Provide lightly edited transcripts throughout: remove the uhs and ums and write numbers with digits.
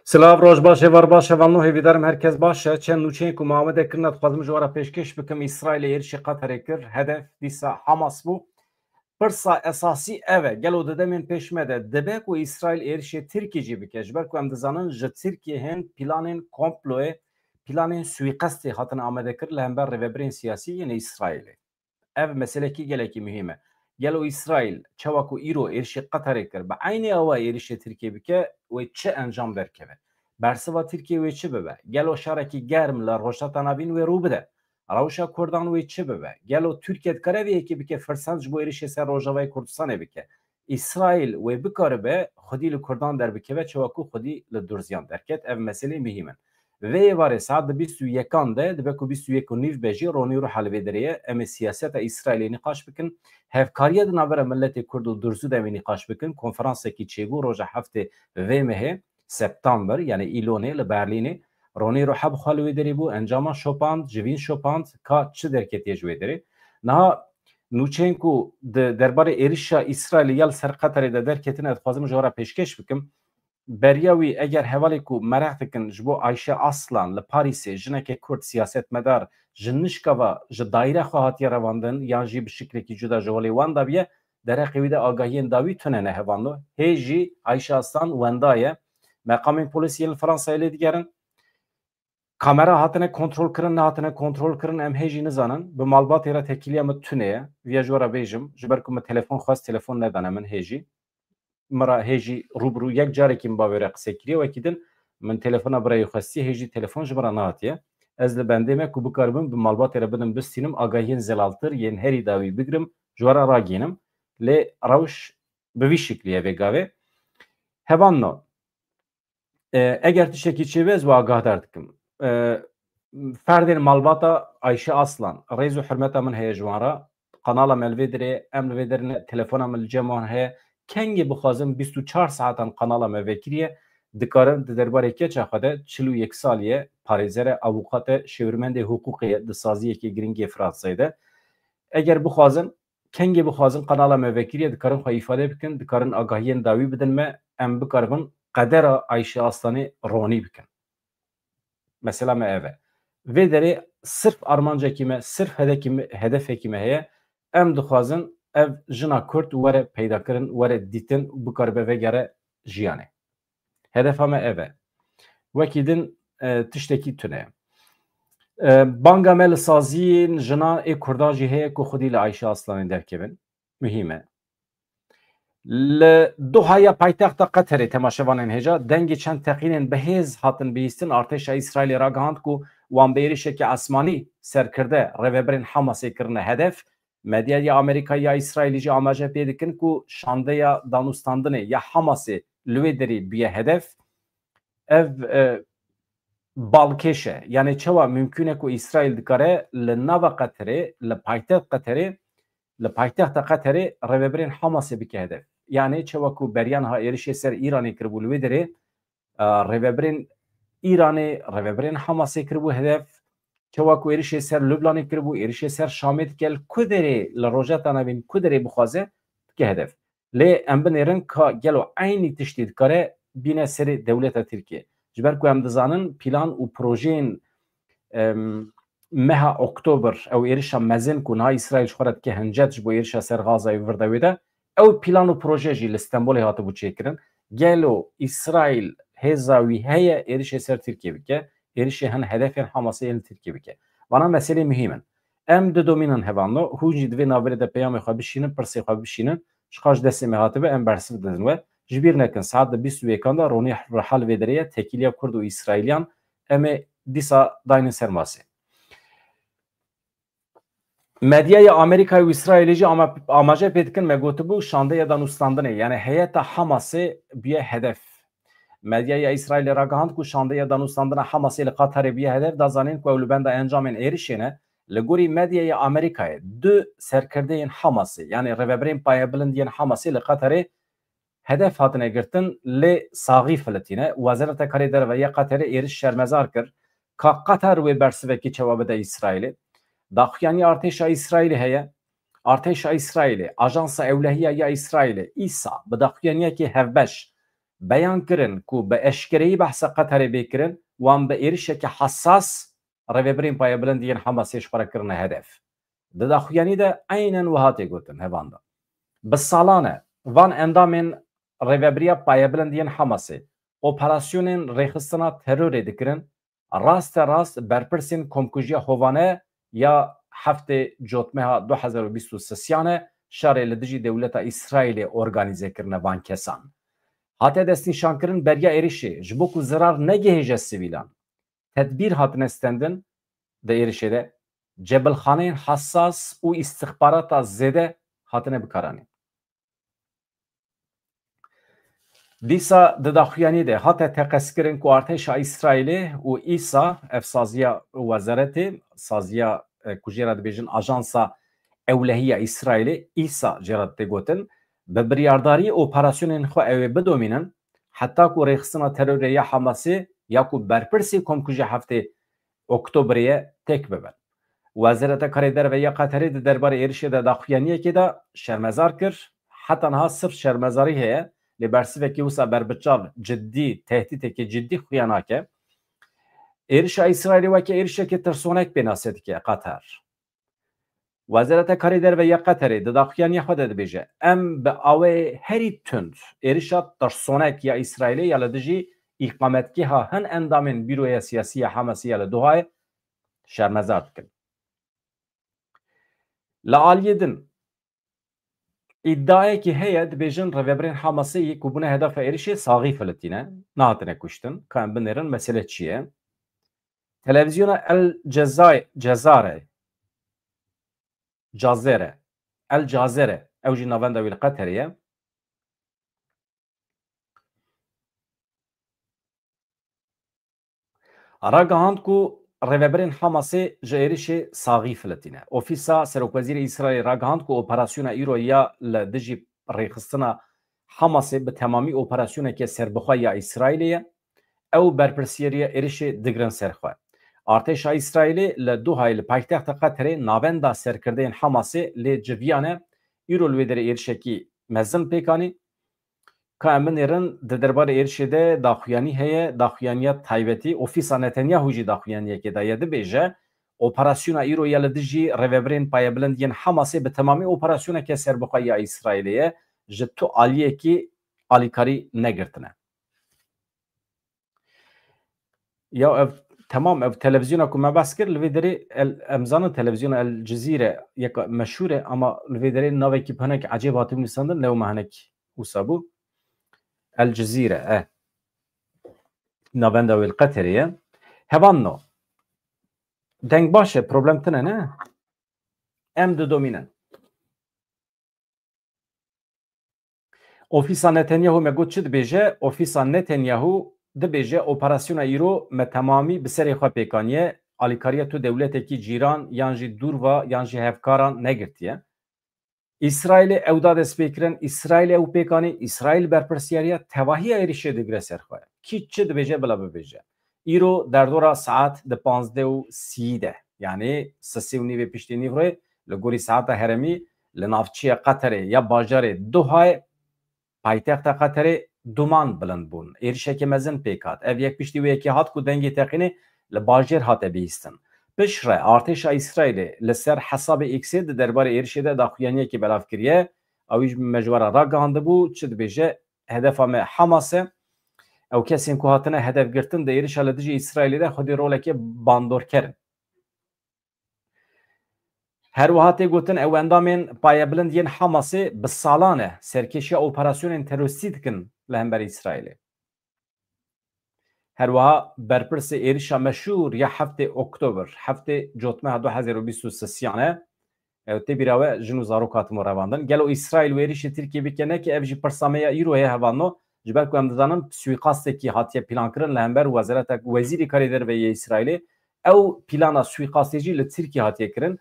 Silav roj başı var başı van nuhi vidarım herkes başı. Çen nuçen ku Muhammed kırnat xwazim jwara peşkeş bikim İsraîlê êrişê Qeterê kir. Hedef dîsa Hamas bû. Pirsa esasî ev e. Gelo di demên pêşme de dibe ku İsraîl êrişê Tirkiye jî bike. Ji ber ku em dizanin ji Tirkiye hin planên komployê, planên suîqestê hatin amedekir li hember rêveberên siyasî yên İsraîlê. Ev meselekî gelekî mühim e. Gelo İsraîl çawa ku îro êrişê Qeterê kir. Bi aynê ewa êrişê Tirkiye bike wê çi encam derkeve. Bersiva Tirkiye wê çi bibe? Gelo şarekî germ li rojhata navîn wê rû bide. Rewşa Kurdan wê çi bibe? Gelo Tirkiye dikare vê yekê bike firsend ji bo êrişê ser Rojavayê Kurdistanê bike. İsraîl wê bikaribe xwedî li Kurdan derbikeve çawa ku xwedî li Durziyan derket. Ev meselê mühim e. Vê varê saet di 21 de dibe ku 21 bejî ronî û helvê derê em ê siyaseta İsraîlê nîqaş bikin. Hevkariya di navbera milletê Kurd û Durzû de em ê nîqaş bikin. Konferansekî çêbû roja heftê vê mehê September yani îlonê li Berlînê ronî û hev xwe li wê derê bû encama şopand ji vîn şopand ka çi derketiye ji wê derê. Niha nûçeyên ku di derbarê êrişa İsraîlê ya li ser Qeterê de derketine dixwazim ji wara pêşkeş bikim. Beriya wî eger hevalê ku merex dikin ji bo Ayşe Aslan li Parîsê jinekê Kurd siyasetmedar ji nişkava ji daîre xwe hatiye revandin yan jî bi şiklekî cuda ji holê wenda biye dereqê wî de agahiyên dawî tune ne hevando. Hê jî Ayşe Aslan wenda ye. Meqamên polisiyê li Fransayê lê digerin. Kamera hatine kontrol kirin nehatine kontrol kirin em hê jî nizanin. Bi malbatê re tekiliya min tune ye. Vîya ji wara bêjim ji ber ku min telefon xwest telefon nedane min hê jî. Mira hêjî rûbirû yek carekî min bavêre qise kiriye wekî din min telefona birayê xwestiye hêjî telefon ji min re nehatiye. Ez li bendê me ku bikaribim bi malbatê re bidim bistînim agahiyên zelaltir yên herî dawî bigirim ji wara ragînim. Lê rewş bi vî şiklî vê gavê. Hevan no. Eger tiştekî çêbe ez agahdar dikim. Ferdên malbata Ayşe Aslan rêz û hurmeta min heye ji wan re. Kanala me li vê derê em li vê derine telefona min li cem wan heye. Kengê bixwazim 24 saetan kanala me vekiriye dikarin di derbarê keça xwe de 41 saliye parêzere avukate şêwirmendê hukûqê di saziyekê giringê Fransayê de. Eger bixwazin kengê bixwazin kanala me vekiriye dikarin xwe îfade bikin, dikarin agahiyên dawî bidin me em bikaribin qedera Ayşe Aslanê ronî bikin. Mesela me ev e. Vê derê sirf armancekî me, sirf hedefekî me heye em dixwazin ev jina Kurd were peydakirin, were dîtin bikaribe vegere jiyanê. Hedefa me ev e. Wekî din tiştekî tune. Banga me li saziyên jina ê Kurdan jî heye ku xwedî li Ayşe Aslanê derkevin. Mühim e. Li Dohaya paytexta Qeterê temaşevanên hêja dengê çend teqînên bihêz hatin bihîstin artêşa İsraîlê ragihand ku wan bi êrişekî esmanî serkirde rêveberên Hamasê kirine hedef. Medyaya Amerikayê ya İsraîlî jî amaje pê dikin ku şandeya danûstandinê ya Hamasê li wê derê biye hedef. Ev balkêş e. Yani çawa mümkün e ku İsraîl dikare li nava Qeterê, li paytext Qeterê, li paytexta Qeterê rêveberên Hamasê bike hedef. Yani çawa ku beriyan ha êrişê ser İranê kiribû li wê derê rêveberên İranê, rêveberên Hamasê kiribû hedef. Çawa ku êrişê ser Lübnanê kiribû, êrişê ser Şamê dike li Qeterê li rojeta navîn Qeterê bixwaze dike hedef. Lê em binêrin ka gelo aynî tiştî dikare bîne serê dewleta Tirkiye. Ji ber ku em dizanin plan û projeyên meha Oktober ew êrişa mezin ku niha İsraîl ji xwe re dike hincet ji bo êrişa ser Gazayê virdewê de ew plan û proje jî li Stenbolê hatibû çêkirin. Gelo İsraîl hêza wî heye êrişê ser Tirkiye bike. Êrişê hin hedefên Hamasê yên Tirkiye bike. Vana meselê mühim in. Em di domînin hevanlo hûn jî divê navberê de peyamê xwe bişînin, pirsê xwe bişînin. Ji qas destê me hatibe em bersiv didin we. Ji bîr nekin saet di 21 de ronî rihal vê derê ye tekîliya Kurd û İsraîliyan em ê dîsa dayînin ser masê. Medyaya Amerikayê û İsraîlê jî amaje pê dikin me gotibû şandeya danûstandinê yani heyeta Hamasê biye hedef. Medyaya İsraîlê ragihand ku şandeya danûstandina Hamasê li Qeterê biye hedef da zanîn ku ew li benda encamên êrişê ne li gorî medyaya Amerikayê du serkirdeyên Hamasê yani rêveberên payebilind yên Hamasê li Qeterê hedef hatine girtin lê saxî filitîne. Wezareta Karê Derve ya Qeterê êriş şermezar kir ka Qeter wê bersivekî çawa bide İsraîlê. Daxuyaniya artêşa İsraîlê heye. Artêşa İsraîlê, Ajansa Ewlehiya ya İsraîlê, îsa bi daxuyaniyekê hevbeş beyan kirin ku be eşkereyî behsa Qeterê bêkirin wan bi êrişekî hessas rêveberên payebilindiyên Hamasê ji xwe re kirine hedef. Di daxuyanî de aynen wiha tê gotin hevan da. Bi salan e van endamên rêveberiya payebilindiyên Hamasê operasyonên rêxistina terorê dikirin, raste rast berpirsên komkujiya hovane ya heftê cotmeha 2023 şerê li dijî dewleta Îsraîlê organize kirine van kesan. Hate destnîşankirin beriya êrişê ji bo ku zirar negihêje sivîlan. Tedbîr hatine stendin di êrişê de cebilxaneyên hessas û îstixbarata zêde hatine bikaranîn. Dîsa di daxuyanî de hate teqeskirin ku artêşa Îsraîlê û îsa ev saziya wezeretê saziya ku jê re dibêjin ajansa ewlehiya Îsraîlê îsa jê re tê gotin bi biryardarî operasyonên xwe ew ê bidomînin heta ku rêxistina terorê ya Hamasê ya ku berpirsê komkujiya heftê Oktoberê têk bibin. Wezareta Derve ya Qeterê di derbarê êrişê de daxuyaniyekê de şermezar kir. Heta niha sirf şermezarî heye lê Bersivekî wisa berbiçav ciddî tehdîtekî ciddî xuya nake. Êrişa Îsraîlê weke êrişekê tirsonek pênasê dike Qeter. Wezareta Derve ya Qeterê di daxuyaniya xwe de dibêje em bi awê herî tund êrişa tirsonek ya Îsraîlê ya li dijî îqametgeha hin endamên bîroya siyasî ya Hamasê ya li Dohayê şermezar dikin. Li aliyê din iddiayekî heye dibêjin rêveberên Hamasê ku bûne hedefa êrişê saxî filitîne nehatine kuştin ka em binêrin mesele çi ye? Televizyona El Cezare El Cazere ew jî navenda wî li Qeterê ye ragihand ku rêveberên Hamasê ji êrişê saxî filitîne. Ofîsa Serokwezîrê Îsraîlê ragihand ku operasyona îro ya li dijî rêxistina Hamasê bi temamî operasyoneke serbixwe ya Îsraîlê ye ew berpirsiyeriya êrişê digirin ser xwe. Artêşa Îsraîlê li Dohayê li paytexta Qeterê navenda serkirdeyên Hamasê lê civiyane îro li wê derê êrişekî mezin pêkanî ka em binêrin di derbarê êrişê de daxuyanî heye daxuyaniya taybetî ofîsa Netanyahu jî daxuyaniyekê daye dibêje operasyona îro ya li dijî rêveberên payebilindiyên Hamasê bi temamî operasyoneke serbixwe ya Îsraîlê ye ji tu aliyekî alîkarî negirtine. Ya ev tamam ev televizyona ku me bes kir li vê derê em zanin televizyona El Cezîre yeka meşhûr e ama li vê derê navekî hinek ecêb hatibû nîsandin lê me hinek wisa bû El Cezîre navenda wê li Qeterê ye hevan no deng baş e problem tune ne em didomînin. Ofîsa Netanyahu me got çi dibêje ofîsa Netanyahu dibêje operasyona îro me temamî bi serê xwe pêkaniye alîkariya tu dewletekî cîran yan jî dûrva yan jî hevkaran negirtiye. İsraîlê ew da dest pêkirin İsraîlê ew pêkanî İsraîl berpirsyariya tevahiya êrişê digire ser xwe. Kî çi dibêje bila bibêje. Îro derdora saet di 15:30 de yani 3:30 piştî nîvrê li gorî saeta heremî li navçeya Qeterê ya bajarê Dohayê paytexta Qeterê duman bilind bûn. Êrişeke mezin pêk hat. Ev yek piştî wê yekê hat ku dengê teqînê li bajêr hate bihîstin. Pişre artêşa Îsraîlê li ser hesabê Xê di derbarê êrişê de daxuyaniyekê belav kiriye. Ew jî me ji were ragihandibû çi dibêje hedefa me Hamas e. Ew kesên ku hatine hedefgirtin di êrişa li dijî Îsraîlê de xwedî rolekê bandorkerin. Her wiha tê gotin ew endamên payebilindiyên Hamasê bi salan e serkêşiya operasyonên terorîstî dikin li hemberî Îsraîlê. Her wiha berpirsê êrişa meşhûr ya heftê Oktober heftê cotmeha 2023 e ew tê bîra we jin û zarok hatime revandin. Gelo İsraîl û êrişê Tirkiye bike neke ev jî pirsameya îro ye hevanno ji ber ku em dizanin suîqastekî hatiye plankirin li hember Wezareta Wezîrî Derve ya İsraîlê ew plana suîqastê jî li Tirkiye hatiye kirin.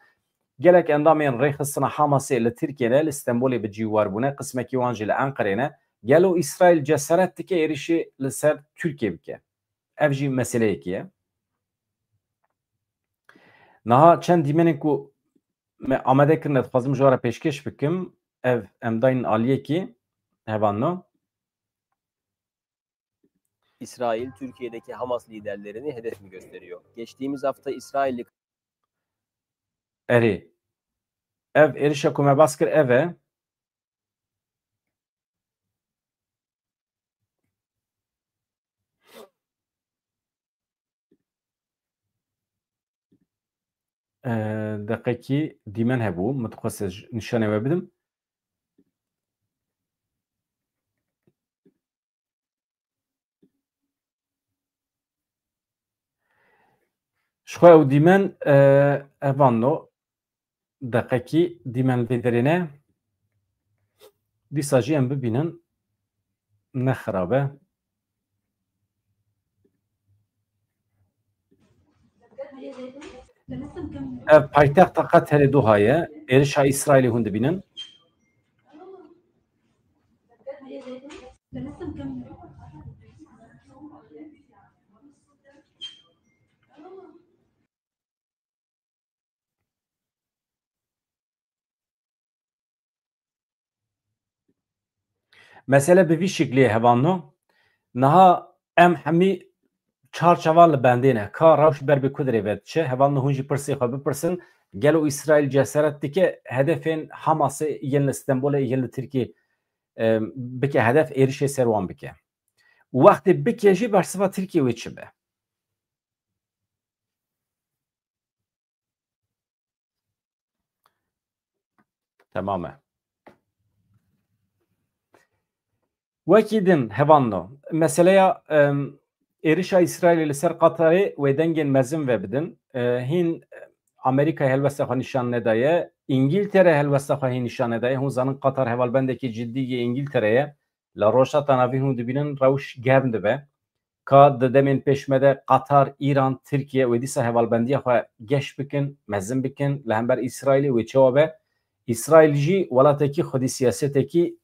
Gelek endamên rêxistina Hamasê li Tirkiyeyê li Stenbolê bi cîwarbûne qismekî wan jî li Enqereyê ne gelo İsraîl ceseret dike êrişê li ser Tirkiye bike. Ev jî meseleyekî ye. Niha çend dîmenên ku me amade kirine dixwazim ji we re pêşkêş bikim ev em dayîn aliyekî hevan no İsrail, Türkiye'deki Hamas liderlerini hedef mi gösteriyor? Geçtiğimiz hafta İsrailli Erê. Ev êrişa ku me bas kir ev e. Deqekî dîmen hebû. Min dixwest ez nîşanê we bidim. Ji xwe ew dîmen evan no deqekî dîmen vê derê ne. Dîsa jî em bibînin ne xirab e. Ev paytexta Qeterê Dohayê êrişa İsraîlê hûn dibînin. Mesele bi vî şekliyê hevanno. Niha em hemî çarçava li bendê ne. Ka rewş ber bi Qeterê ve diçe. Hevanno hûn jî pirsê xwe bipirsin. Gelo İsraîl cesaret dike hedefên Hamasê yên li Stenbolê yên li Tirkiyê bike hedef êrişê ser wan bike. Wextê bike jî bersiva Tirkiye wê çi be? Tamam e. Wekî din hevanno. Meseleya êrişa İsraîlê li ser Qeterê wê dengên mezin ve bidin. Hîn Amerîkayê helwesta xwe nîşan nedaye. İngîltere helwesta xwe hîn nîşan nedaye. Hûn zanin Qeter hevalbendekî ciddî yê İngîltereye li rojhata navî hûn dibînin rewş germ dibe. Ka di demên pêşme de Qeter, İran, Tirkiye wê dîsa hevalbendiya xwe geş bikin, mezin bikin li hember İsraîlê wê çawa be. İsraîl jî welatekî xwedî siyasetekî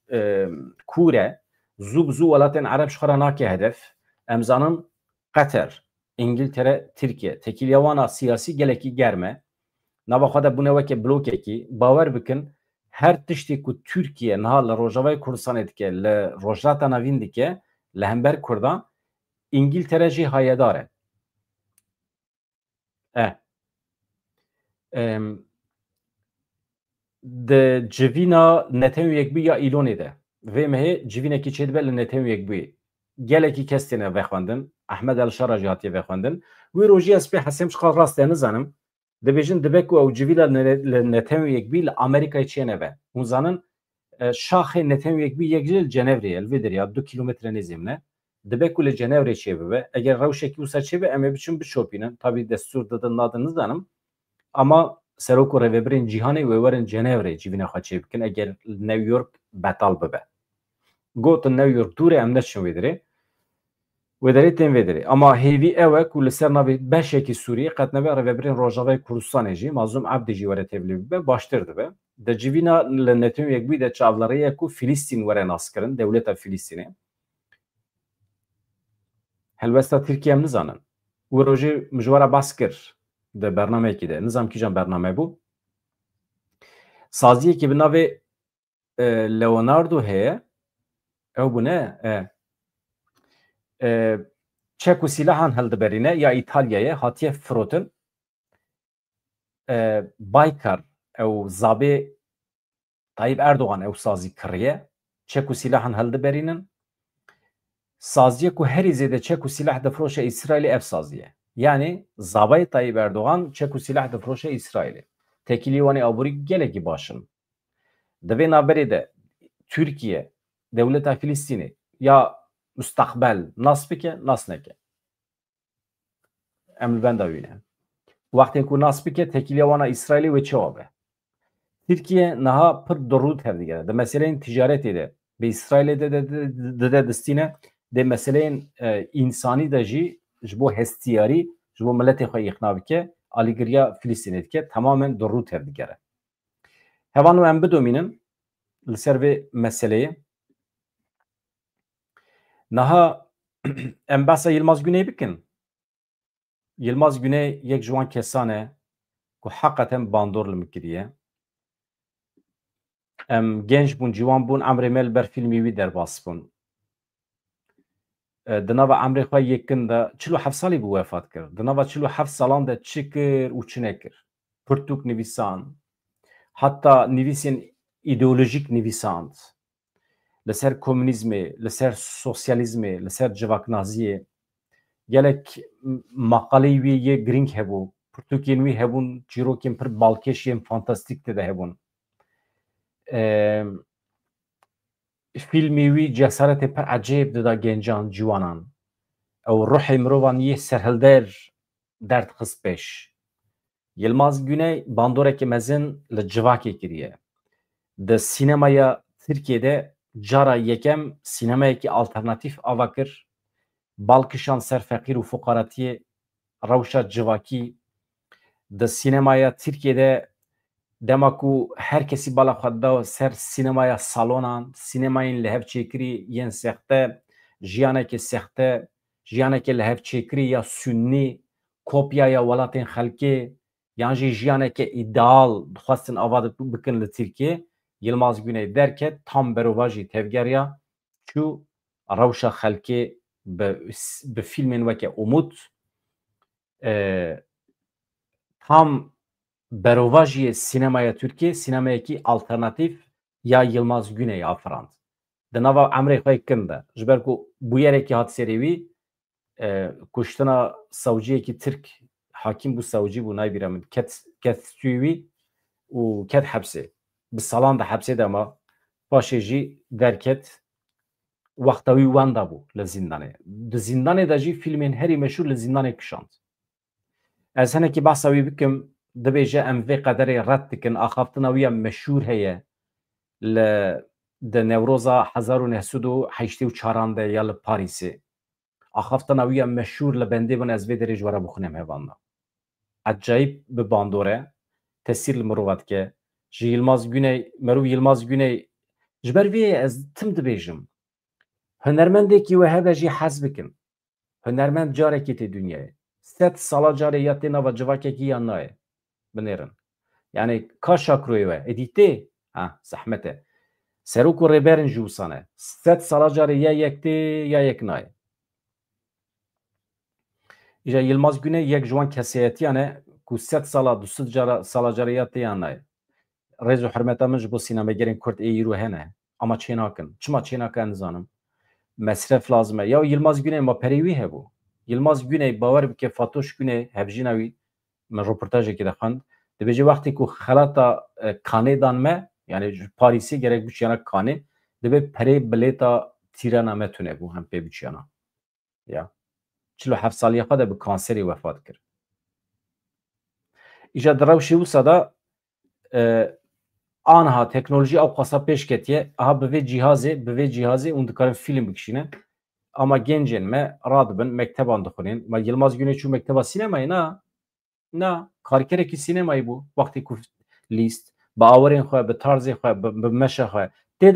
kûr e. Zû bi zû welatên Ereb ji xwe re nake hedef. Em zanin Qeter, İngîltere, Tirkiye tekîliya wana siyasî gelekî germ e. Nava xwe de bûne weke blokekî. Bawer bikin her tiştê ku Tirkiye niha li Rojavayê Kurdistanê dike, li rojhata navîn dike, li hember Kurdan İngîltere jî hayedar e. Di civîna Netanyahu yekbûya Îlonê de vê mehê civînekî çêdibe li Netanyahu yekbûyê. Gelekî kes têne vexwendin. Ehmed Elşara jî hatiye vexwendin. Wê rojî ez pê hesêm ji qal rast nizanim. Dibêjin dibe ku ew civîla li Netanyahu yekbî li Amerîkayê çêne ve. Hûn zanin şaxê Netanyahu yekbî yek jî li Cenevreyê li vê derya 2 kilometre nêzî ne. Dibe ku li Cenevrê çêbibe. Eger rewşekî wisa çêbe em ê biçin bişopînin. Tabî destûr didin nadin nizanim. Ama serok û rêveberên cîhanê wê werin Cenevrê civîna xwe çê bikin eger New York betal bibe. Gotin New York dûr e em neçin wê derê. Wê derê tên vê derê. Ama hêvî ew e ku li ser navê beşekî Sûriyê qet nebe rêveberên Rojavayê Kurdistanê jî Mazlûm Ebdî jî were tevlî bibe baştir dibe. Di civîna li Netanyahu yekbûyî de çavlerîye ku Filîstîn were naskirin, dewleta Filîstînê. Helwesta Tirkiye em nizanin. Wê rojê min ji we re bas kir di bernameyekî de. Nizam kîjan bername bû. Saziyekî bi navê Leonardo heye. Ew bûne çek û sîlahan hildiberîne ya İtalyayê hatiye firotin. Baykar ew zabê Tayyip Erdoğan ew sazî kiriye. Çek û sîlahan hildiberînin. Saziye ku herî zêde çek û sîlah difiroşe İsraîlê ev saziye. Yani zabayê Tayyip Erdoğan çek û sîlah difiroşe İsraîlê. Tekîlî wanê aborî gelekî başin. Di vê naberê de Türkiye, Devleta Filîstînê ya müstakbel nas bike, nas neke. Em li benda wî ne. Wextê ku nas bike tekîliya wana İsraîlê wê çawa be. Tirkiye niha pir dirû tevdigere. Di meseleyên ticaretê de bi İsraîlê de distîne de meseleyên însanî de jî ji bo hestiyarî ji bo milletê xwe îxna bike alîgiriya Filîstînê dike tamamen dirû tevdigere. Hevan û em bidomînin li ser vê meseleyê. Niha em behsa Yilmaz Guney bikin. Yilmaz Guney yek ji wan kesan e ku heqeten bandor li min kiriye. Em genç bûn, ciwan bûn, emrê me li ber fîlmê wî derbas bûn. Di nava emrê xwe yekin de 47 salî bû wefat kir. Di nava 47 salan de çi kir û çi nekir. Pirtûk nivîsan, hatta nivîsên îdeolojîk nivîsand. Li ser komünîzmê, li ser sosyalîzmê, li ser civaknaziyê gelek maqalê wî yê giring hebû. Pirtûkên wî hebûn, çîrokên pir balkêş yên fantastîk tê de hebûn. Filmê wî cesaretê pir ecêb dida gencan, ciwanan. Ew ruhê mirovan yê serhilder derdxist pêş. Yilmaz Guney bandorekî mezin li civakê kiriye. Di sînemaya Tirkiyeyê cara yekem sînemayekî alternatîf ava kir. Balkişan ser feqîr û fuqaratiyê rewşa civakî. Di sînemaya Tirkiyeyê dema ku her kesî bala xwe da ser sînemaya salonan, sînemayên li hev çêkirî yên sexte, jiyanekê sexte, jiyanekê li hev çêkirî ya sünnî, kopya ya welatên xelkê, yan jî jiyanekê îdeal dixwastin ava bikin li Tirkiyeyê, Yilmaz Guney derket tam berova jî tevgeriya çû rewşa xelkê bi fîlmên weke Umut tam berova jî sînemaya Tirkiye sînemayekî alternatîf ya Yilmaz Guney afirand. Di nava emrê xwe kin de ji ber ku bûyerekî hat serê wî kuştina sewciyekî Tirk hakîm bû sewcî bû naybîre min ket stûyê wî û ket hepsê. Bi salan de hepsê de ma paşê jî derket wexta wî wenda bû li zindanê. Di zindanê de jî filmên herî meşhûr li zindanê kişand. Ez hinekî behsa wî bikim dibêje em vê qederê red dikin axaftina wî ya meşhûr heye li di Newroza 1984 de ya li Parîsê. Axaftina wî ya meşhûr li bendê bin ez vê derê ji were bixwînim hevan da. Ecayîb bi bandore tesîr li mirov dike. Ji Yilmaz Guney, merû Yilmaz Guney ji ber vê ez tim dibêjim. Hunermendekî we heve jî hez bikin. Hunermend carekî tê dunyayê. 7 sala carê ya tê nava civakekî yan nayê. Binêrin. Yani ka şakroyê we edîtê ha zehmet e. Serok û rêberên ji wîsan e. 7 sala carê ya yek tê ya yek nayê. İja Yilmaz Guney yek ji wan keseyetiyan e ku 7 sala 200 sala carê ya tê yan nayê. Rêz û hirmeta min ji bo sînemegerên Kurd ê îro hene. Ama çê nakin. Çima çê nakin nizanim. Mesref lazım e. Ya Yilmaz Guney ma perê wî hebû. Yilmaz Guney bawer bike Fatoş Guney hevjîna wî min röportajekê de xwend. Dibêje wextê ku xelata kanê dan me yani ji Parîsê gerek biçiyana kanê dibe perê bilêta tîrana me tune bû hem pê biçiyana. Ya 47 saliya xwe de bi kanserê wefat kir. İja di rewşê wisa da aniha teknolojî ew qasa pêş ketiye aha bi vê cihazê hûn dikarin film bikişînin. Ama gencên me radibin mekteban dixwînin. Ma Yilmaz Guney çû mekteba sînemayê na karkerekî sînemayê bû wextê ku lîst bi awerên xwe bi tarzê xwe bi meşa xwe tê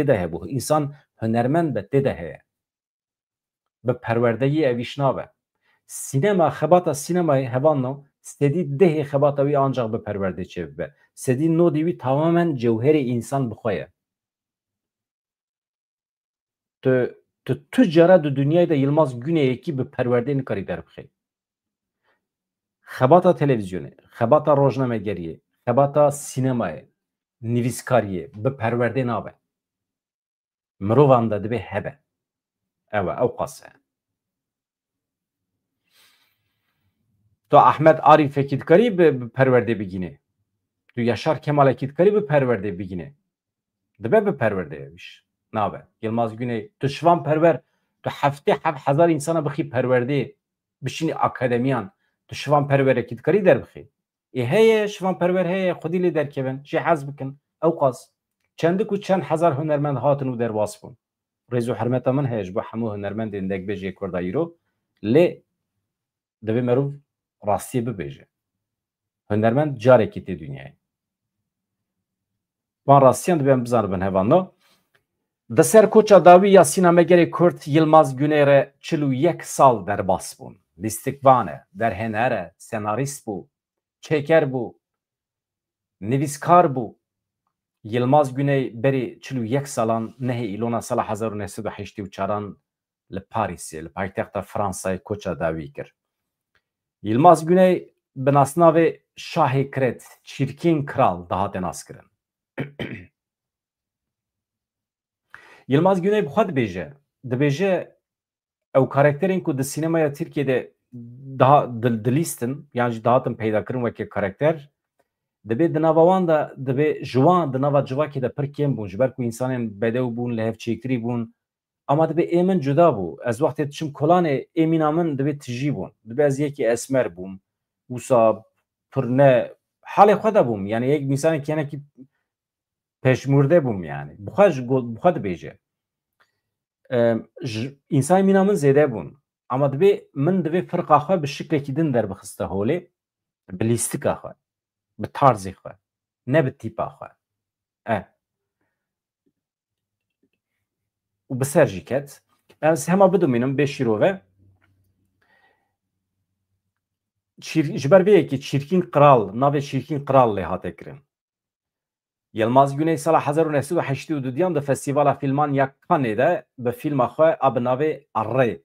de hebû însan hunermend be tê de heye bi perwerdeyî ev îş nabe sînema xebata sînemayê hevan stedî dehê xebata wî ancak bi perwerdê çêbibe sedî nodî wî tamamen cewherê însan bi xwe ye tu cara di dunyayê de Yilmaz Guneyekî bi perwerdê nikarî derbixî. Xebata televizyonê, xebata rojnamegeriyê, xebata sînemayê, nivîskariyê bi perwerdê nabe. Mirovan de dibe hebe. Ew qas e. Tu Ahmed Arîfekî dikarî bi perwerdê bigînî. Tu Yaşar Kemalekî dikarî bi perwerdê bigînî. Dibe bi perwerdê ev îş. Nabe. Yilmaz Guney tu şivan perwer tu heftê 7,000 insana bixî perwerdê bişînî akademiyan tu şivan perwerekî dikarî derbixî. Heye şivan perwer heye xwedî lê derkevin jî hez bikin ew qas. Çendik û çend hezar hunermend hatin û derbas bûn. Rêz û hirmeta min heye ji bo hemû hunermendên dekbêjê Kurda îro lê divê merûv rastiyê bibêje. Hunermend carekî tê dunyayê. Van rastiyan dibe em bizanibin hevan di ser koça dawî ya sînemegerê Kurd Yilmaz Guney re 41 sal derbas bûn. Lîstikvan e, derhener e, senarîst bû, çêker bû, nivîskar bû. Yilmaz Guney berê 41 salan nehê îlona sala 1984 li Parîsê li paytexta Fransayê koça dawî kir. Yilmaz Guney bi nasnavê Şahê Kret çîrkîn kral dihate naskirin. Yilmaz Guney bi xwe dibêje ew karakterên ku di sînemaya Tirkiyeyê daha dilîstin yan jî dihatin peydakirin wekî karakter dibe di nava wan de dibe ji wan di nava civakê de pir kêm bûn ji ber ku însanên bedew bûn lihevçêkirî bûn ama dibe ê min cuda bû ez wextê diçim kolanê ê mîna min dibe tijî bûn dibe ez yekî esmer bûm wisa pir ne halê xwe de bûm yani yek însanekî hinekî peşmûrde bûm yani bi xwe dibêje însanê mîna min zêde bûn ama dibe min dibe firqa xwe bi şiklekî din derbixiste holê bi lîstika xwe bi tarzê xwe ne bi tîpa xwe û bi ser jî ket ez hema bidomînim bê şîrove ji ber vê yekî çîrkîn qiral navê çîrkîn qiral lê hate kirin. Yilmaz Guney sala 1982 di Festîvala Fîlman ya Cannesê de bi fîlma xwe a bi navê Arê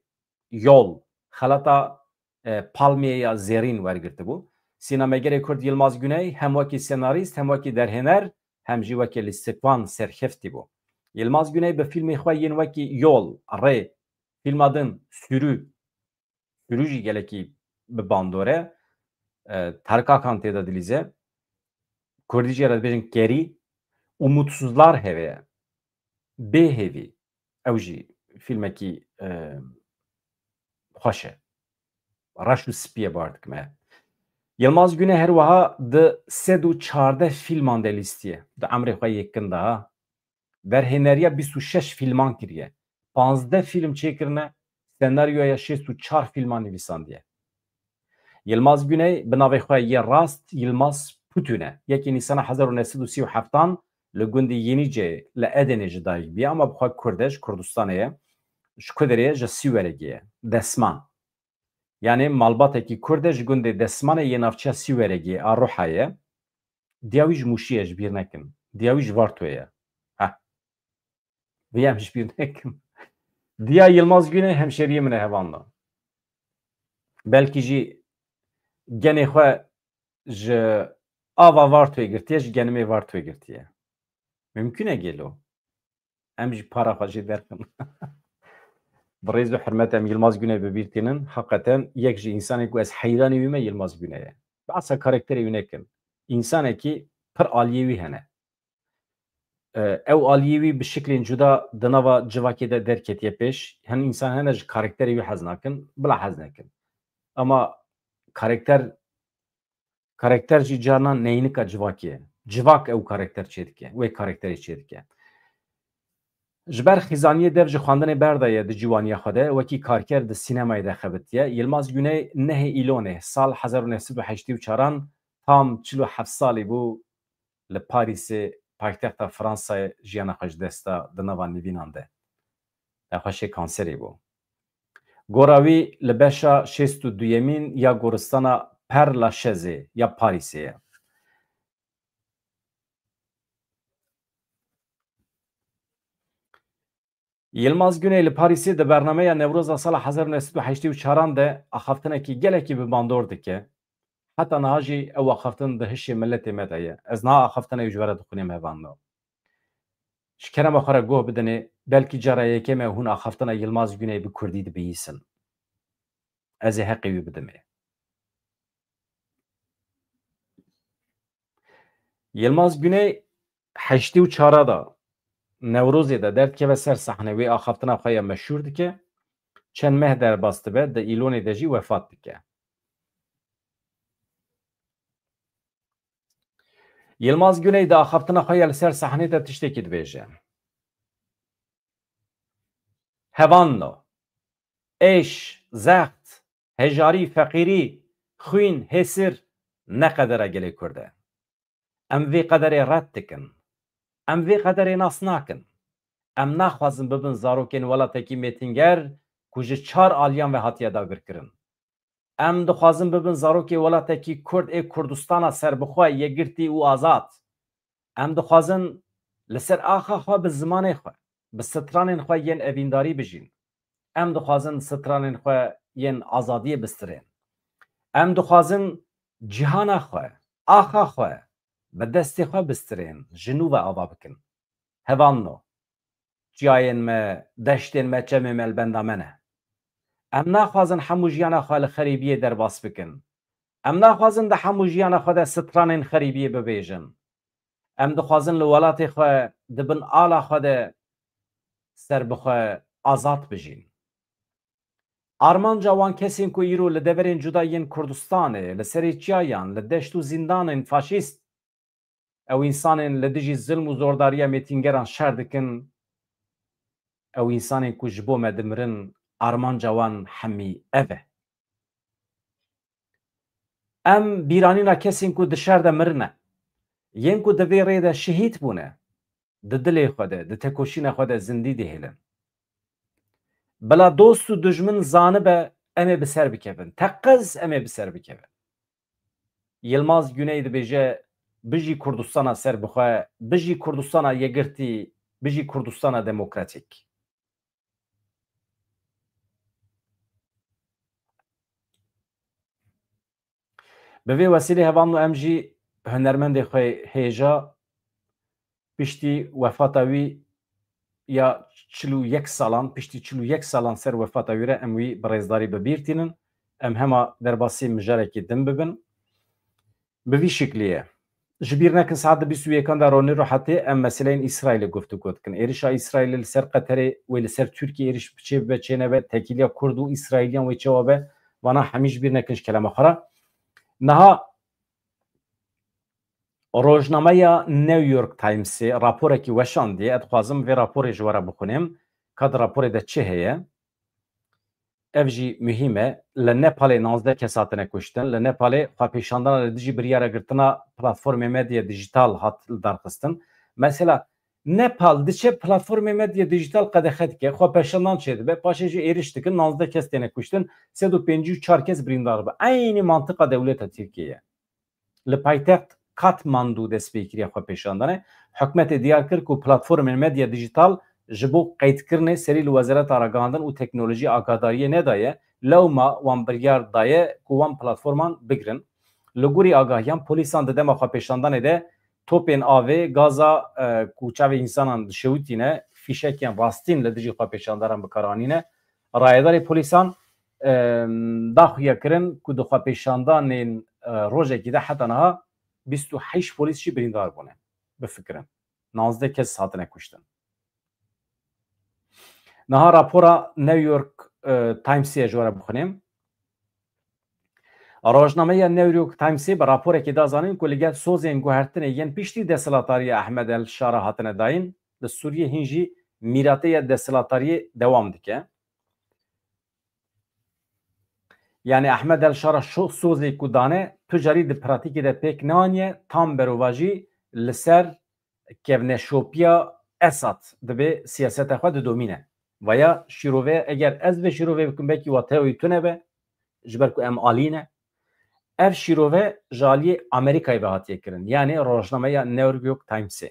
Yol xelata Palmiyê ya Zêrîn wergirtibû. Sînemegerê Kurd Yilmaz Guney hem wekî senarîst hem wekî derhêner hem jî wekî lîstikvan serkeftî bû. Yilmaz Guney bi fîlmê xwe yên wekî Yol, Arê, fîlma din Sürû jî gelekî bi bandore terkakan têda dilîze Kurdî jî re dibêjin Kerî û Mutsuzlar heye bêhêvî ew jî fîlmekî xweş e reş û spiyê bar dikim e. Yilmaz Guney her wiha di 114 fîlman de lîstiye di emrê xwe yekin daha derhêneriya 26 fîlman kiriye 15 fîlm çêkirine senaryoya 64 fîlman nivîsandiye. Yilmaz Guney bi navê xwe yê rast Yilmaz Putin yekî Nîsana 1937 li gundê Yênîcê li Edenê ji dayîk bûye ama bi xwe Kurd e ji Kurdistanê ye ji Qeterê ji Swêrê ye desman yani malbatekî Kurd e ji gundê desmanê yê navçeya Swêrê a Rûhayê diya wî ji Mûşiyê ji bîr nekin diya wî ji Vartoyê ye vê em ji bîr nekin diya Yilmaz Guney hemşeriyê min e hevanla belkî jî genê xwe ji ava Vartoyê girtiye ji genimê Vartoyê girtiye mümkün e gelo em jî para xwe jê derxin bi rêz û hirmet em Yilmaz Guney bibîrtînin heqeten yek ji însanê ku ez heyranî wî me Yilmaz Guney ye basa karakterê wî nekin însanekî pir aliyê wî hene ew aliyê wî bi şiklên cuda di nava civakê de derketiye pêş hin însan hene ji karakterê wî hez nakin bila hez nekin ama karakter jî canan neynika civakê ye civak ew karakter çê dike wê karakterê çê dike ji ber xîzaniyê dev ji xwandinê berdaye di cîwaniya xwe de wekî karker di sînemayê de xebitiye Yilmaz Guney nehê îlonê sal 1984 tam 47 salî bû li Parîsê paytexta Fransayê jiyana xwe ji desta di nava nivînan de nexweşê kanserê bû gora wî li beşa 62yemîn ya goristana Père Lachaise ya Parîsê ye. Yilmaz Guney li Parîsê di bernameya Newroza sala 1984 de axaftinekî gelekî bi bandor dike. Heta niha jî ew axaftin di hişê milletê me de ye. Ez niha axaftina ji we re dixwînim hevanda. Ji kerema xwe re goh bidinê belkî cara yekê me hûn axaftina Yilmaz Guney bi Kurdî dibihîsin. Ez ê heqê wî bidim ê. Yilmaz Guney 84 da Newrozê de derdkeve ser sehne wê axaftina xwe ya meşhûr dike çend meh derbas dibe di îlonê de jî wefat dike. Yilmaz Guney di axaftina xwe ya li ser sehnê de tiştekî dibêje. Hevanno, êş, zext, hejarî, feqîrî, xwîn, hêsir ne qedere gelê Kurd e. Em vê qederê red dikin. Em vê qederê nas nakin. Em naxwazin bibin zarokên welatekî mêtînger ku ji 4 aliyan ve hatiye dagirkirin. Em dixwazin bibin zarokê welatekî Kurd ê Kurdistana serbixwe yekgirtî û azad. Em dixwazin li ser axa xwe bi zimanê xwe, bi stranên xwe yên evîndarî bijîn. em dixwazin stranên xwe yên azadiyê bistirin. Em dixwazin cîhana xwe, axa xwe bi destê xwe bistirin, ji nû ve ava bikin. Hevanno, çiyayên me, deştên me, çemê me li benda me ne. Em naxwazin hemû jiyana xwe li xerîbiyê derbas bikin. Em naxwazin di hemû jiyana xwe de stranên xerîbiyê bibêjin. Em dixwazin li welatê xwe di bin ala xwe de ser bi xwe azad bijîn. Armanca wan kesên ku îro li deverên cuda yên Kurdistanê, li serê çiyayan, li deşt û zindanên faşîst, ew însanên li dijî zilm û zordariya mêtîngeran şer dikin, ew însanên ku ji bo me dimirin, armanca wan hemî ev e. Em bîranîna kesên ku di şer de mirine, yên ku di vê rê de şehîd bûne, di dilê xwe de, di tekoşîna xwe de zindî dihêlin. Bila dost û dijmin zanibe em ê bi ser bikevin. Teqez em ê bi ser bikevin. Yilmaz Guney dibêje bijî Kurdistana ser bixwe, bijî Kurdistana yekirtî, bijî Kurdistana demokratîk. Bi vê wesilê hevan em jî hunermendê xwe hêja piştî wefata wî ya 41 salan, piştî 41 salan ser wefata wî re em wî bi rêzdarî bibîrtînin. Em hema derbasî mijarekî din bibin. Bi vî şiklî ye. Ji bîr nekin saet 21 de ronî rohetê em meseleyên Îsraîlê guftugû dikin. Êrişa Îsraîlê li ser Qeterê wê li ser Tirkiye êriş biçê bibe çêneve tekîliya Kurd û İsraîliyan wê çawa be vana hemî ji bîr nekin ji kelema xwe re. Niha rojnameya New York Timesê raporekî weşandiye. Ez dixwazim vê raporê ji we re bixwînim. Kad raporê de çi heye? Ev jî mühîm e. Li Nepalê 19 kes hatine kuştin. Li Nepalê xwepêşandana li dijî biryara girtina platformê medya dijital hat darxistin. Mesela Nepal diçe platformê medya dijital qedexe dike. Xwepêşandan çê dibe. Paşê jî êriş dikin 19 kes têne kuştin. 354 kes birîndar be. Aynı mantıqa dewleta Tirkiye. Li paytext Katmandu destpêkiriya xwepêşandanê hikûmetê diyar kir ku platformên medya dijital ji bo qeydkirinê serî li Wezareta Ragihandin û Teknolojî Agadariyê nedaye, lewma wan biryar daye ku wan platforman bigirin. Li gorî agahiyan polîsan di dema xwepêşandanê de topên avê, gaza ku çavê însanan dişewitîne, fîşekên rastîn li dijî xwepêşandaran bikaranîne. Rayedarê polîsan daxuya kirin ku di xwepêşandanên rojekî de heta niha 28 polîs jî birîndar bûne. Bifikirin. 19 kes hatine kuştin. Niha rapora New York Times'ê ji we re bixwînim. Rojnameya New York Times'ê bi raporekê da zanin ku li gel sozên guhertinê yên piştî desthilatariya Ahmed el Şara hatine dayîn, li Sûriyê hîn jî mîrateya desthilatariyê dewam dike. Yani Ahmed el Şara sozê ku dane tu carî di pratikê de pêk neaniye tam berovajî li ser kevneşopiya Esad dibe siyaseta xwe didomîne. Veya şîrove eger ez ve şîrove bikim belkî wa teoyî tune be ji ber ku em alîne. Ev şîrove ji aliyê Amerîkayê ve hatiye kirin. Yani rojnameya New York Times'ê.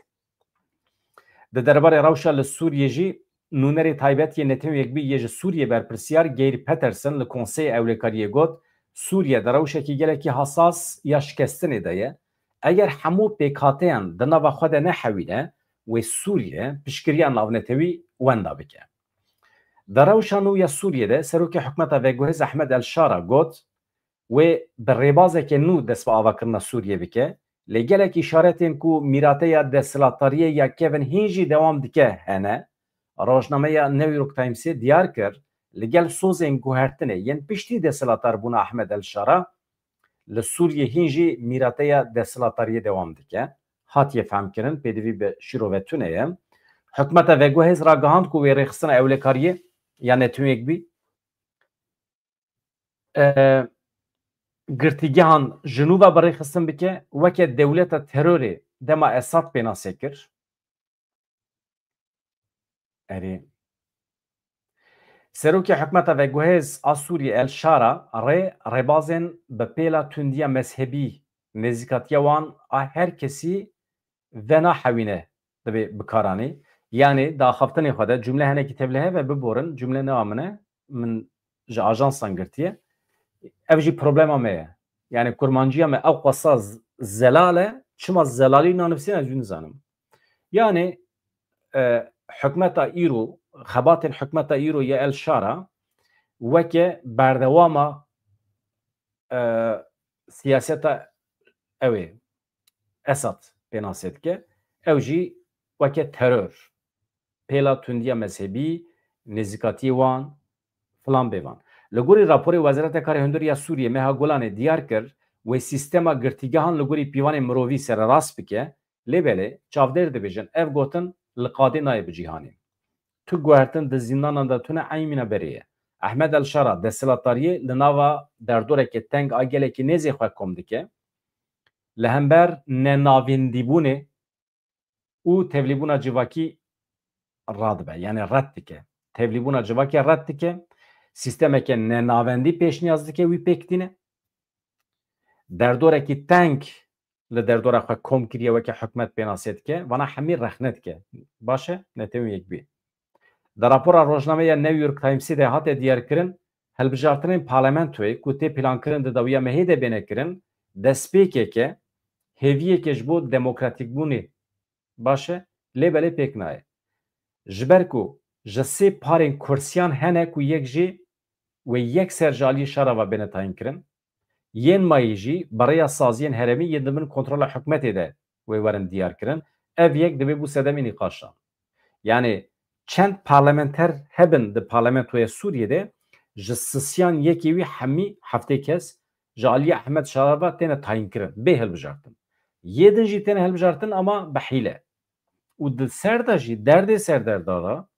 Di derbarê rewşa li Sûriyê jî nûnerê taybet yê Netanyahû yê ji Sûriyê berpirsiyar Geir Peterson li Konseyê Ewlekariyê got Sûriye di rewşekî gelekî hasas ya şikestinê de ye. Eger hemû pêkhateyan di nava xwe de nehewîne wê Sûriye piştgiriya navnetewî wenda bike. Di rewşa nû ya Sûriyêde serokê hikûmeta Veguhez Ahmed el Şara got wê bi rêbazekê nû dest bi avakirina Sûriyê bike. Lê gelek îşaretên ku mîrateya desthilatariyê ya kevin hîn jî dewam dike hene. Rojnameya New York Times'ê diyar kir li gel sozên guhertinê yên piştî desthilatar bûna Ahmed el Şara li Sûriyê hîn jî mîrateya desthilatariyê dewam dike. Hatiye femkirin pêdivî bi şîrove tune ye. Hikûmeta Veguhez ragihand ku wê rêxistina ewlekariyê ya Netanyahû girtîgehan ji nû ve birêxistin bike weke dewleta terorê dema Esad pênasê kir. Erê serokê hikûmeta Veguhez a Sûriyê el Şara rêbazên bi pêla tundiya mezhebî nêzîkatiya wan a her kesî ve nahewîne dibe bikaranî. Yani daxaftinê xwe de cümle henekî tevlihe ve biborin cümle ne amine من ji ajansan girtiye ev jî problema me ye yani kurmancıya me ew qasa zelale çima zelalî nanivîsîne ez jî nizanim yani hikûmeta îro xebatên hikûmeta îro ye el şara weke berdewama siyaseta ew ê Esad pênasê dike ew jî weke terör pêla tundiya mezhebî nêzîkatiyê wan filan bêvan li gorî raporê Wezareta Karê Hundirîya Sûriyê meha Golanê diyar kir wê sîstema girtîgehan li gorî pîvanên mirovî sererast bike lêbelê çavdêr dibêjin ev gotin li qadê nayê bi cîhanê tu guhertin di zîndanan de tune eymîna berê ye Ehmed El Şara desthilatdariyê li nava derdorekê teng a gelekî nêzê xwe kom dike li hember nenavîndîbûnê û tevlîbûna civakî radibe yani red dike tevlîbûna civakê red dike sistemeke nenavendî pêşniyaz dike wî pêktîne derdorekî teng li derdora xwe kom kiriye weke hikûmet pênasê dike vana hemî rexne dike baş e netewî yekbî di rapora rojnameya New York Timesê de hate diyarkirin hilbijartinên parlamentoyê ku tê plankirin di dawiya mehê de bênekirin destpêkeke hêviyeke ji bo demokratîkbûnê baş e lêbelê pêk naye ji ber ku ji sê parên kursiyan hene ku yek jî wê yek serjaliyê şerava bêne tayinkirin yên mayî jî berêya saziyên herêmî yên dibin kontrola hikûmetê de wê werin diyarkirin ev yek dibe bû sedemê nîqaşan yani çend parlamenter hebin di parlamentoya Sûriyê ji sisiyan yekê wî hemî heftê kes ji aliyê Ehmed Şarava têne tayinkirin bê hilbijartin yê din jî têne hilbijartin ama bi hîle û di ser de jî derdê serderdara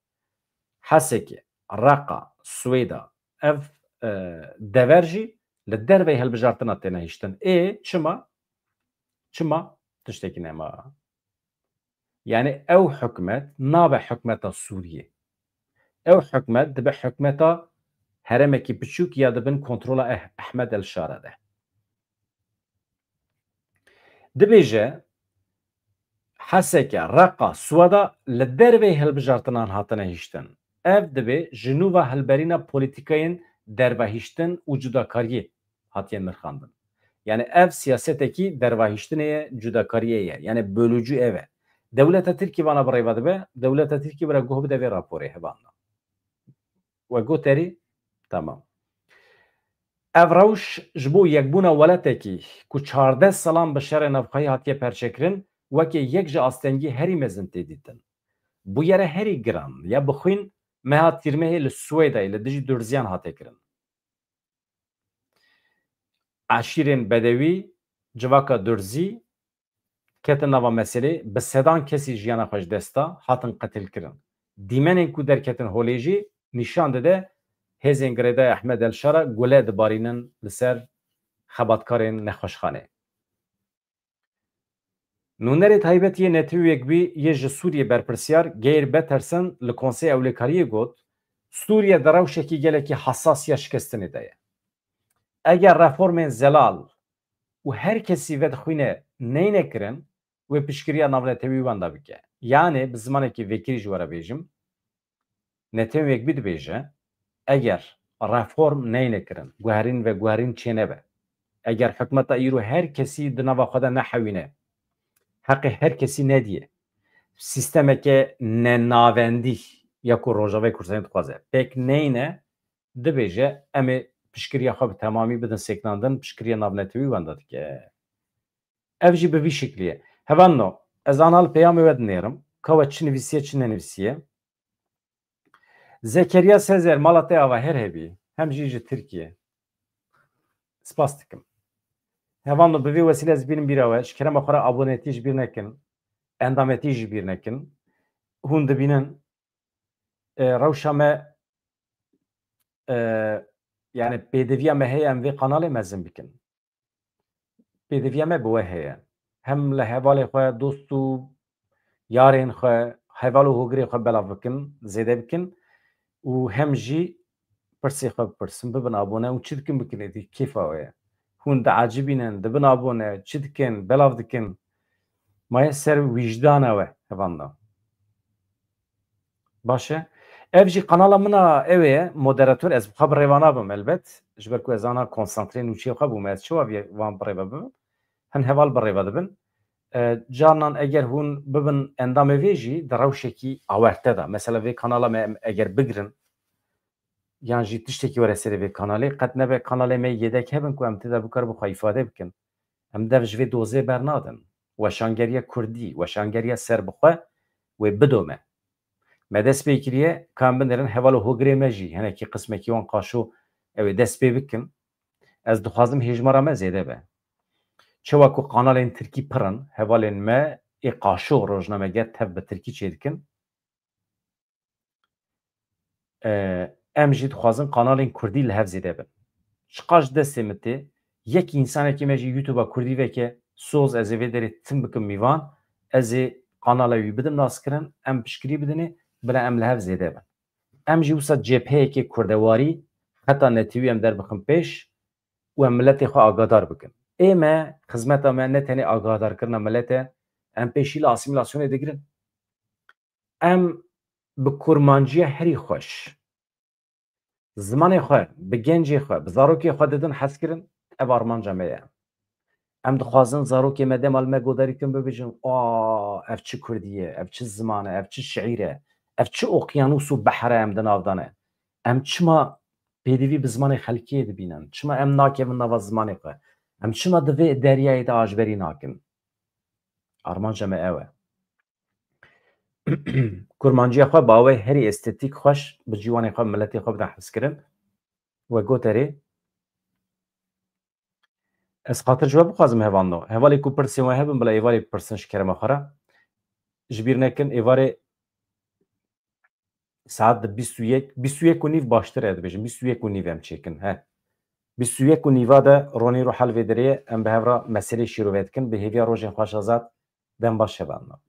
Hesekê Reqa Swêda ev dever jî li dervey hilbijartina têne hîştin çima tiştekî nema yani ew hikûmet nabe hikûmeta Sûriyê ew hikûmet dibe hikûmeta herêmekî biçûk ya dibin kontrola Ehmed El Şara de dibêje Hesekê Reqa Swêda li dervey hilbijartinan hatine hîştin ev dibe ji nûva hilberîna polîtîkayên dervehîştin û cudakariyê hatiye nirxandin yani ev siyasetekî dervehîştinê ye cudakariyê ye yani bölücü ev e Dewleta Tirkî vana birêve dibe Dewleta Tirkî bire guh bide vê raporê hevanda we Qeterê tamam ev rewş ji bo yekbûna welatekî ku çardeh salan bi şerê navxeyî hatiye perçekirin wekê yek ji astengî herî mezin tê dîtin bu yere herî giran ya bixwîn meha tîrmehê li Swêdayê li dijî durziyan hate kirin eşîrên bedewî civaka durzî ketin nava meselê bi sedan kesî jiyana xwe ji desta hatin qetilkirin dîmenên ku derketin holê jî nîşan dide hêzên girêdaya Ehmed El Şara gule dibarînin li ser xebatkarên nexweşxanê nûnerê taybetiyê netewî yekbî yê ji Sûriyê berpirsiyar Geir Peterson li Konsey Ewlekariyê got Sûriye di rewşekî gelekî hesasiya şikestinê de ye eger reformên zelal û her kesî vedixwîne neyne kirin wê piştgiriya navnetewî wenda bike yani bi zimanekî vekirî ji were bêjim netewî yekbî dibêje eger reform neyne kirin guherîn ve guherîn çê nebe eger hikûmeta îro her kesî di nava xwe de nehewîne heqê her kesî nediye sistemeke nenavendî ya ku Rojavayê Kurdistanê dixwaze pêk neyne dibêje em ê piştgiriya xwe bi temamî bidin sêknandin piştgiriya navnetewî wenda dike ev jî bi vî şeklî ye hevanno ez aniha li peyamê we dinêrim kawe çi nivîsiye çi nenivîsiye Zekeriya Sezer mala te ava her hebî hem jî ji Tirkiye spas dikim hevanno bi vê wesilê ez bînim bîra we ji kerema xwe re abonetî ji bîr nekin endametî ji bîr nekin hûn dibînin rewşa me yani pêdiviya me heye em vê kanalê mezin bikin pêdiviya me bi we heye hem li hevalê xwe dost û yarên xwe heval û hogirê xwe belav bikin zêde bikin û hem jî pirsê xwe bipirsin bibin abone û çi dikin bikin êdî kêfa we ye hûn diecibînin dibin abone çi dikin belav dikin maye ser wîjdana we hevan da baş e ev jî kanala min a ew ye moderatör ez bixwe bi rêva nabim elbet ji ber ku ez ana konsantrê nûçiyê xwe bûm ez çawa van bi rêve bibim hin heval bi rêve dibin canan eger hûn bibin endamê vê jî di rewşekî awerte da mesela vê kanala me eger bigirin yan jî tiştekî were serê vê kanalê qet nebe kanalê me yêdek hebin ku em têde bikar bixwe îfade bikin em dev ji vê dozê bernadin weşangeriya Kurdî weşangeriya serbixwe wê bidome me dest pê kiriye kan binirin heval û hogrê me jî hinekî qismekî wan qaşo ew ê dest pê bikin ez dixwazim hêjmara me zêde be çawa ku kanalên Tirkî pirin hevalên me ê qaşo rojnamege tev bi Tirkî çê dikin em jî dixwazin kanalên Kurdî li hev zêde bin ji qas destê min tê yekî însanekî me jî YouTube'a Kurdî veke soz ez ê vê derê tim bikim mîvan ez ê kanala wî bidim naskirin em piştgirî bidinê bila em li hev zêde bin em jî wisa cepheyekê kurdewarî heta netîwî em derbixin pêş û em milletê xwe agadar bikin ê me xizmeta me ne tenê agadarkirina milletê em pêşî li asîmîlasyonê digirin em bi kurmanciya herî xweş zimanê xwe bi gencê xwe bi zarokê xwe didin hez kirin ev armanca me ye em dixwazin zarokê me demal me goderîkin bibêjin ev çi Kurdî ye ev çi ziman e ev çi şeîr e ev çi oqyanûs û behr e em di nav dan e em çima pêdivî bi zimanê xelkiyê dibînin çima em nakevin nava zimanê xwe em çima di vê deryayê de ajberî nakin armanca me ew e kurmanciya xwe bawê herî estêtîk xweş bi cîwanê xwe milletê xwe bidin hezkirin we goterê ez xatir ji we bixwazim hevano hevalê ku pirsên we hebin bila êvarê bipirsin ji kerema xwe re ji bîr nekin êvarê saet di 21 baştir e dibêjin 21 em çêkin he 21 de ronî ro hel vê derê em bi hev re meselê şîrovê dikin bi hêviya rojên xweşazad dem baş hevanno